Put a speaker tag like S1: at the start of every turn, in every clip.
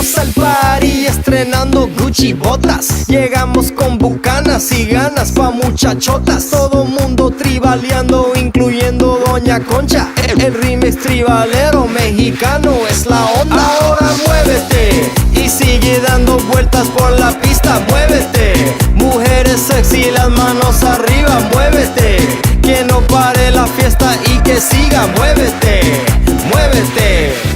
S1: Llegamos al party estrenando Gucci botas. Llegamos con bucanas y ganas pa' muchachotas. Todo mundo tribaleando, incluyendo Doña Concha. El remix tribalero mexicano es la onda. Ahora muévete y sigue dando vueltas por la pista. Muévete, mujeres sexy, las manos arriba. Muévete, que no pare la fiesta y que siga. Muévete, muévete.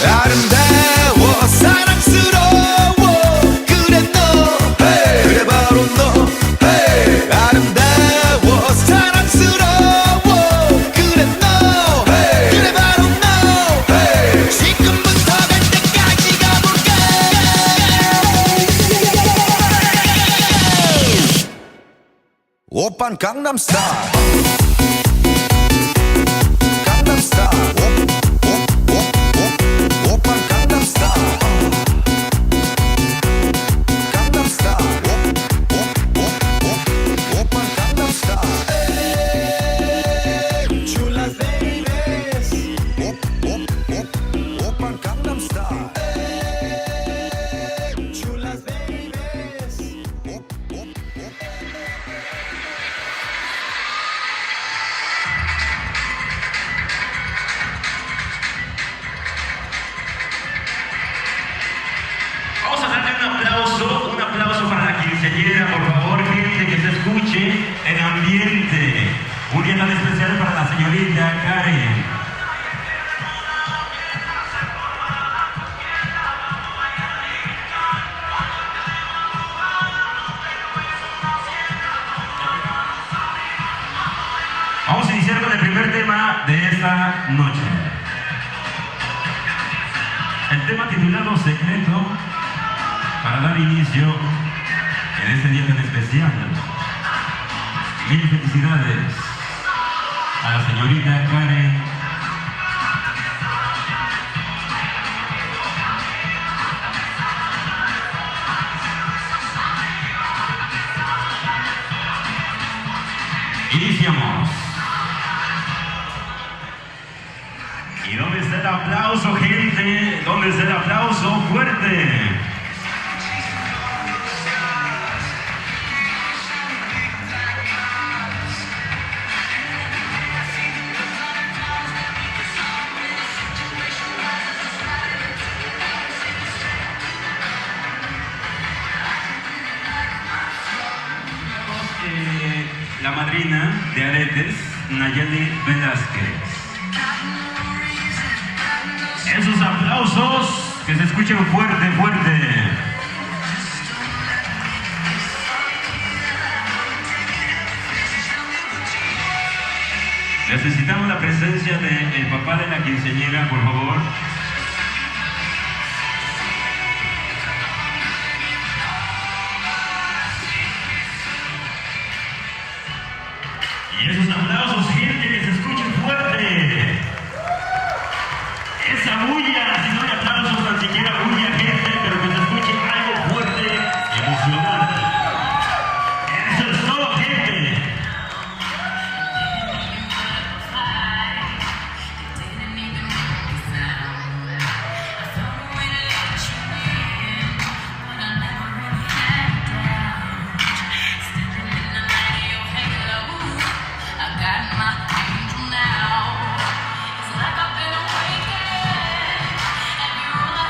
S2: 아름다워 사랑스러워 그래 너 hey. 그래 바로 너 hey. 아름다워 사랑스러워 그래 너 hey. 그래 바로 너 hey. 지금부터 갈 때까지 가볼까 오빤 강남스타일
S3: Un aplauso para la quinceañera, por favor, gente, que se escuche el ambiente. Un día tan especial para la señorita Karen. Vamos a iniciar con el primer tema de esta noche. El tema titulado Secreto, para dar inicio en este día tan especial. Mil felicidades a la señorita Karen. Iniciamos. ¿Y dónde está el aplauso, gente? ¿Dónde está el aplauso fuerte? La madrina de aretes, Nayeli Velázquez. Esos aplausos que se escuchen fuerte, fuerte. Necesitamos la presencia del papá de la quinceañera, por favor. Y esos aplausos, gente, que se escuchen fuerte. Esa bulla, si no hay aplausos, tan siquiera bulla, gente, pero que se escuche algo fuerte y emocionante. Eso es todo, gente.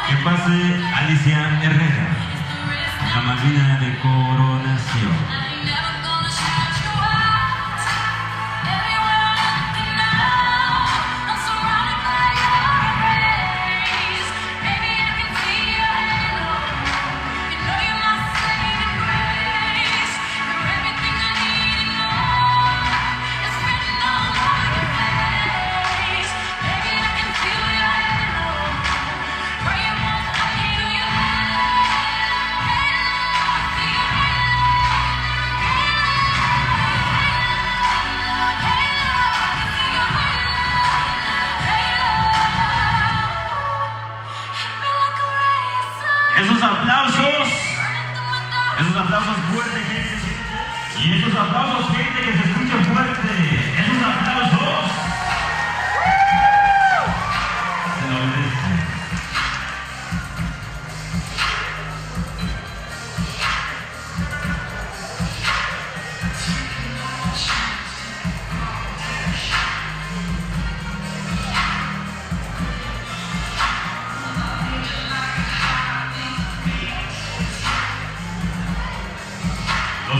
S3: Que pase Alicia Herrera, la madrina de coronación. Esos aplausos fuertes, gente. Y esos aplausos, gente, que se escuchen fuerte. Esos aplausos. Se lo merece.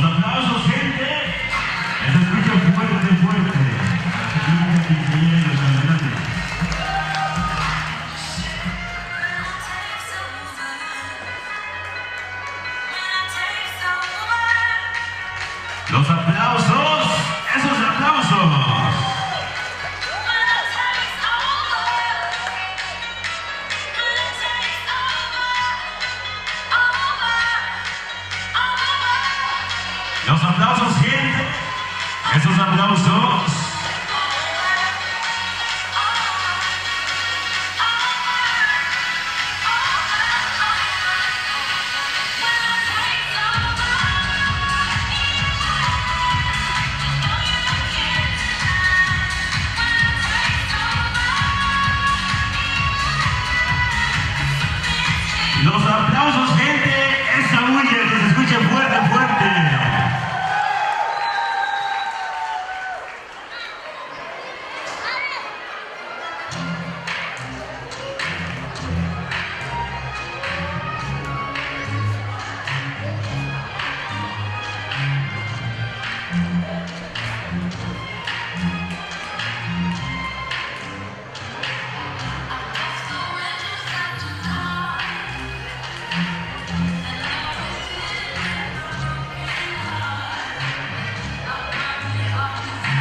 S3: aplausos, gente. Se escucha fuerte, fuerte. Los aplausos, esos aplausos. Los aplausos, gente. Esos aplausos. Los aplausos, gente. Esa bulla que se escuche fuerte, fuerte.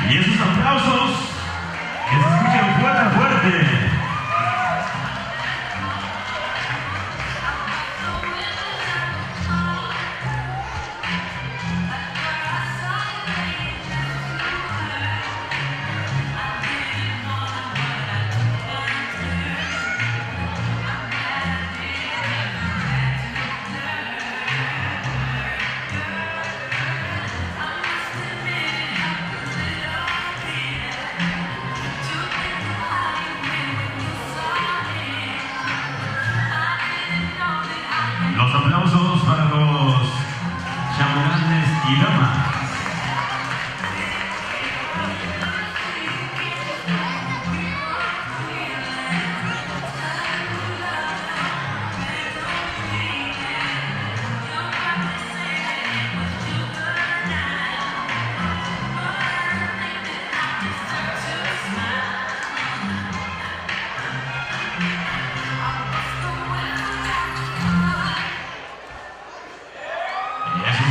S3: Y esos aplausos que se escuchen fuerte, fuerte. Los aplausos para los chambelanes y damas.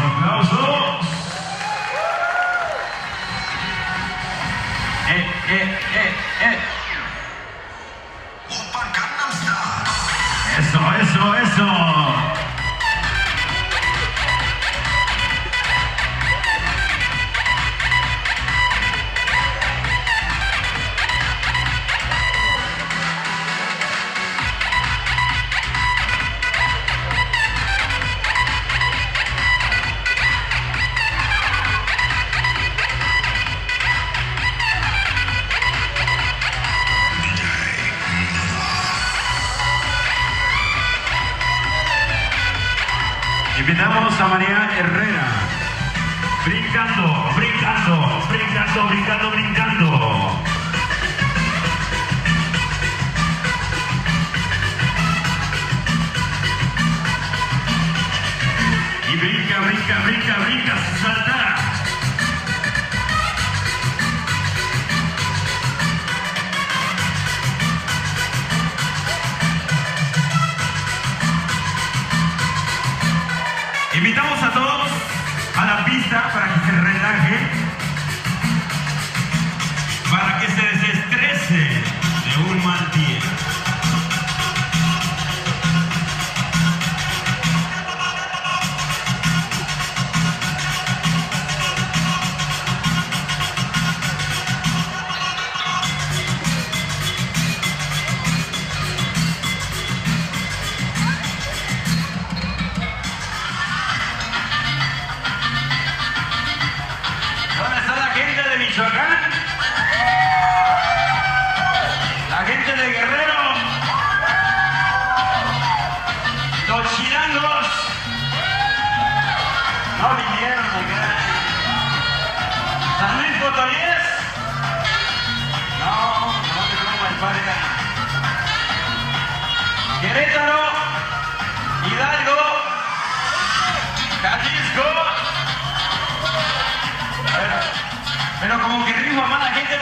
S3: Aplausos. Eso. Invitamos a María Herrera. Brincando. Y brinca, salta. Invitamos a todos a la pista para que se relaje, para que se desestrese de un mal día. Michoacán, la gente de Guerrero, los chilangos no vinieron acá. San Luis Potosí, no el padre. Querétaro, Hidalgo, Jalisco,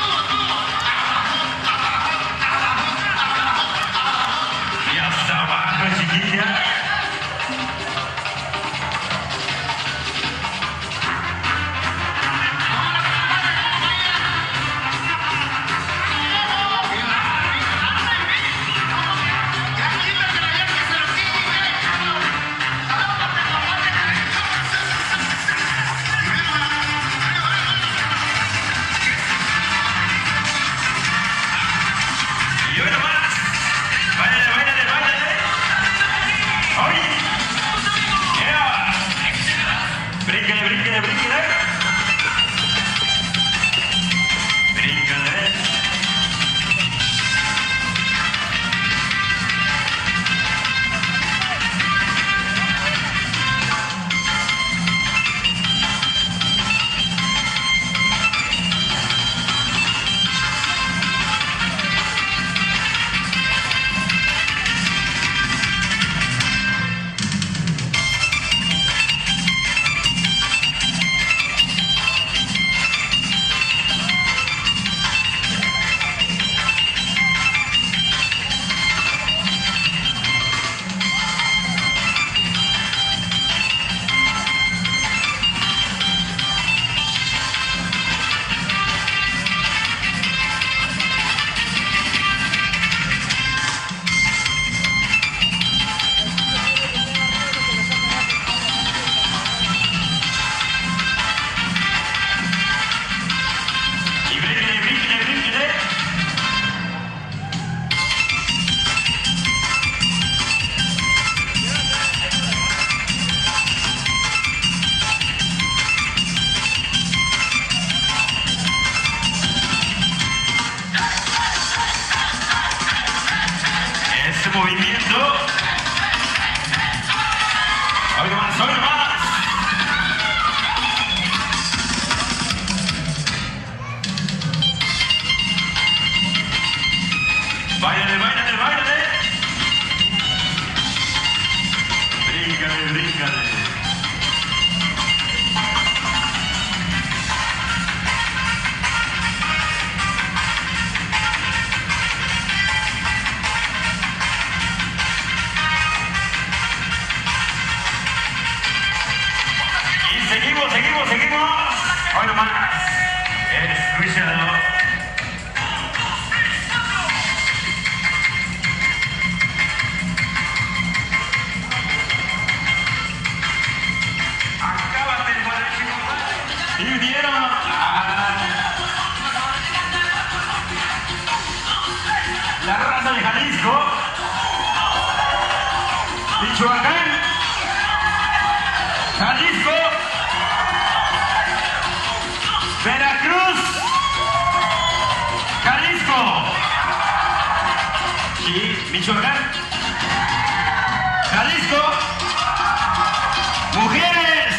S4: todo.
S3: ese movimiento. Hoy nomás, hoy nomás. Báilale, báilale, báilale. Bríncale, bríncale. Y seguimos, seguimos, seguimos. Hoy nomás. Es Luis Shadow. Y vinieron la raza de Jalisco, Michoacán, Jalisco, Veracruz, Jalisco, sí, Michoacán, Jalisco, mujeres,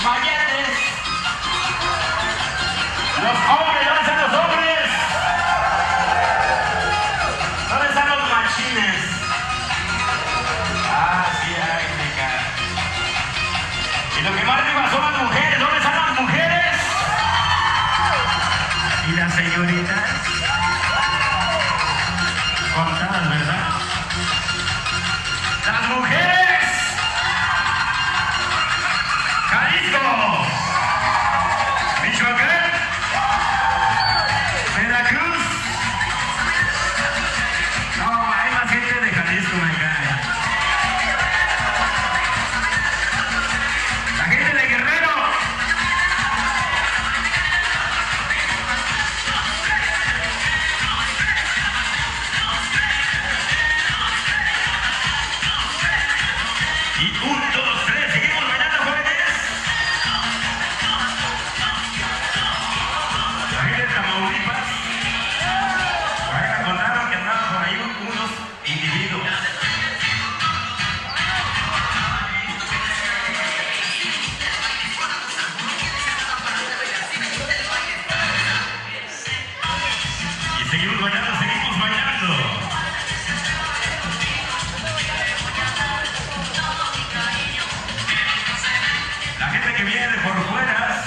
S3: mayates, los hombres, ¿dónde están los hombres? ¿Dónde están los machines? Ah, sí, ay, me cae. Y lo que más arriba son las mujeres, ¿dónde están las mujeres? Y las señoritas, contadas, ¿verdad? Las mujeres, Jalisco, Michoacán, Veracruz. No, hay más gente de Jalisco, me cae. La gente de Guerrero. Y 1, 2, 3, seguimos bailando, jóvenes. La gente de Tamaulipas, por ahí me contaron que andaban por ahí unos individuos. Y seguimos bailando, seguimos bailando. La gente que viene de por fuera,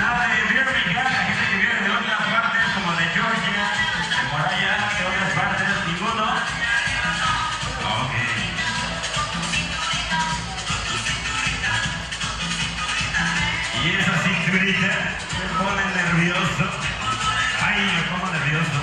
S3: nada de Birmingham, la gente que viene de otras partes como de Georgia, de por allá, de otras partes, ninguno. Ok. Y esa cinturita me pone nervioso. Ay, me pongo nervioso.